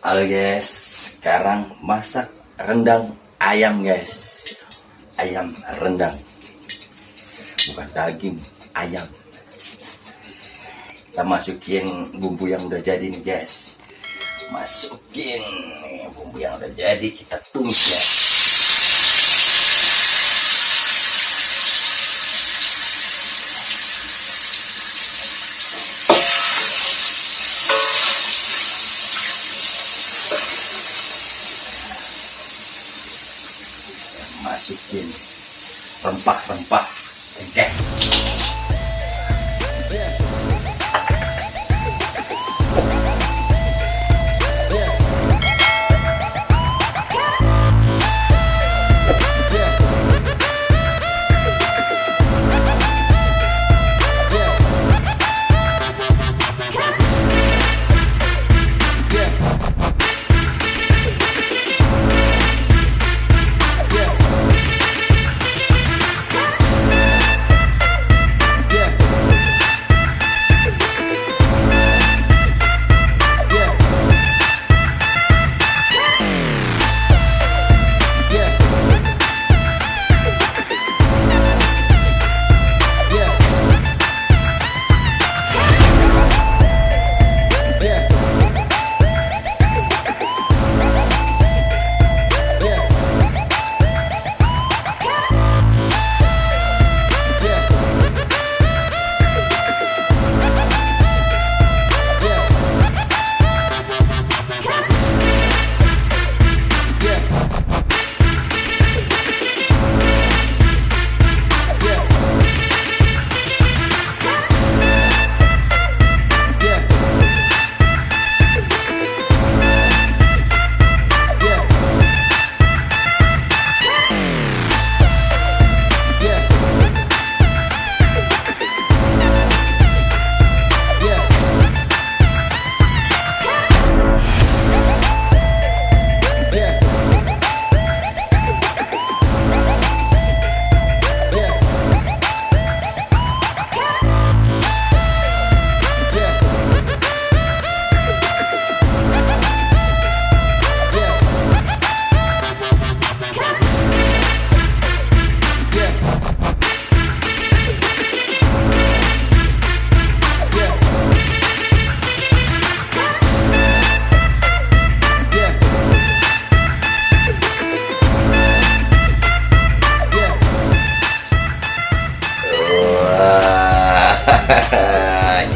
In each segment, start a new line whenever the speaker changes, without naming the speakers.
Halo guys, sekarang masak rendang ayam guys. Ayam rendang, bukan daging, ayam. Kita masukin bumbu yang udah jadi nih guys. Masukin bumbu yang udah jadi, kita tumis ya. Masukin rempah-rempah cengkeh.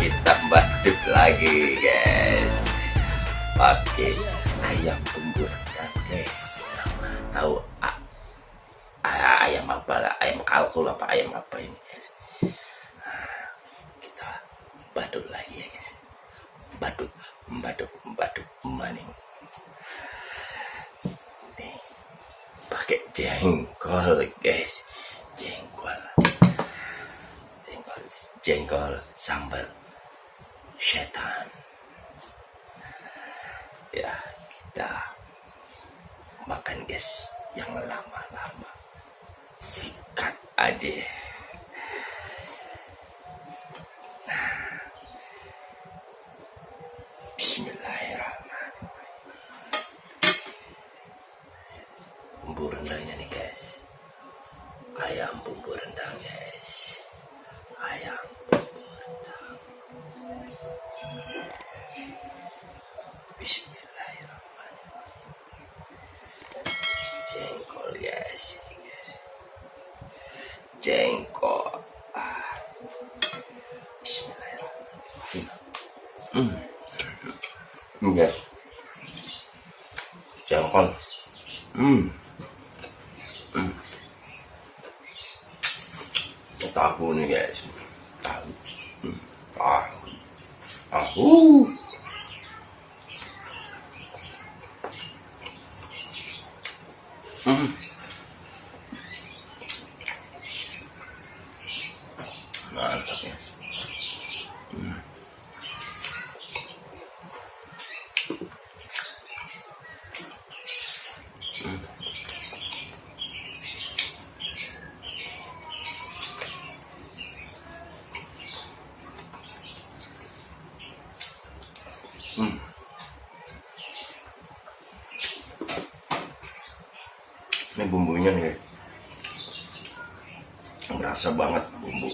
Kita badut lagi guys, pakai ayam bumbu rendang guys. Tahu ayam apa lah, ayam kalkul apa ayam apa ini guys. Kita badut lagi ya guys, badut maning. Nih pakai jengkol guys, jengkol sambal setan ya. Kita makan guys, yang lama-lama, sikat aja. Bismillahirrahmanirrahim. Bumbu rendangnya nih guys, ayam bumbu rendang guys, ayam bumbu rendang. Bismillahirrahmanirrahim. Jengkol guys, jengkol. Bismillahirrahmanirrahim. Guys, jengkol. Tahu nih guys, tahu. Mantap ya. Ini bumbunya nih, berasa banget bumbu.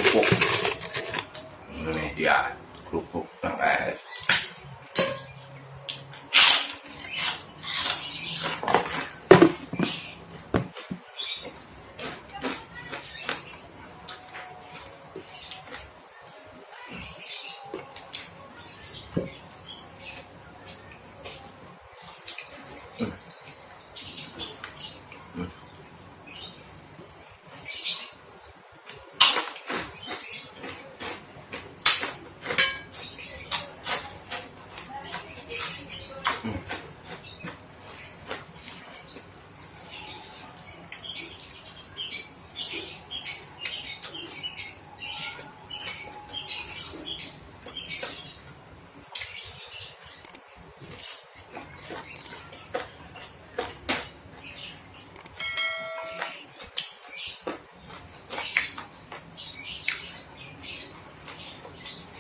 Kerupuk. Ini dia kerupuk.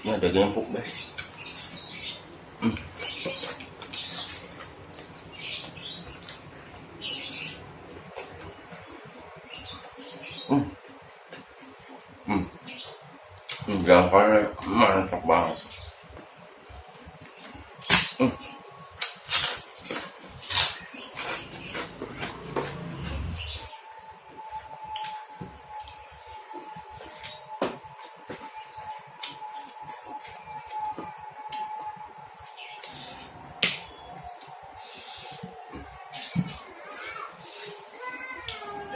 Ini ada empuk guys. Jangkauannya mantap banget.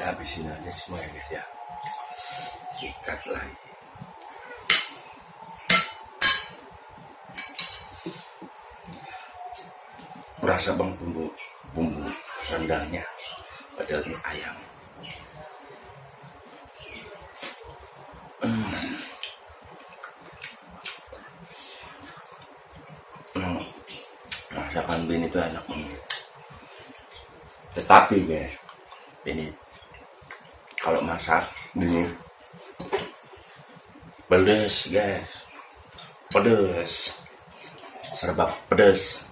Habisin aja semua ya guys ya. Sikat lagi. Berasa bang bumbu rendangnya, padahal ini ayam. Masakan Bin itu enak banget. Tetapi guys, ini kalau masak ini pedes guys, pedes, serba pedes.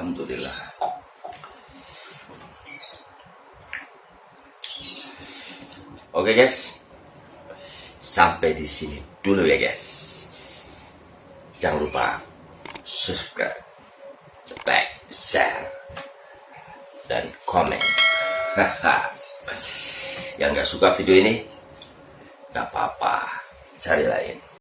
Alhamdulillah. Oke guys, sampai di sini dulu ya guys. Jangan lupa subscribe, like, share, dan komen. Yang nggak suka video ini, nggak apa-apa, cari lain.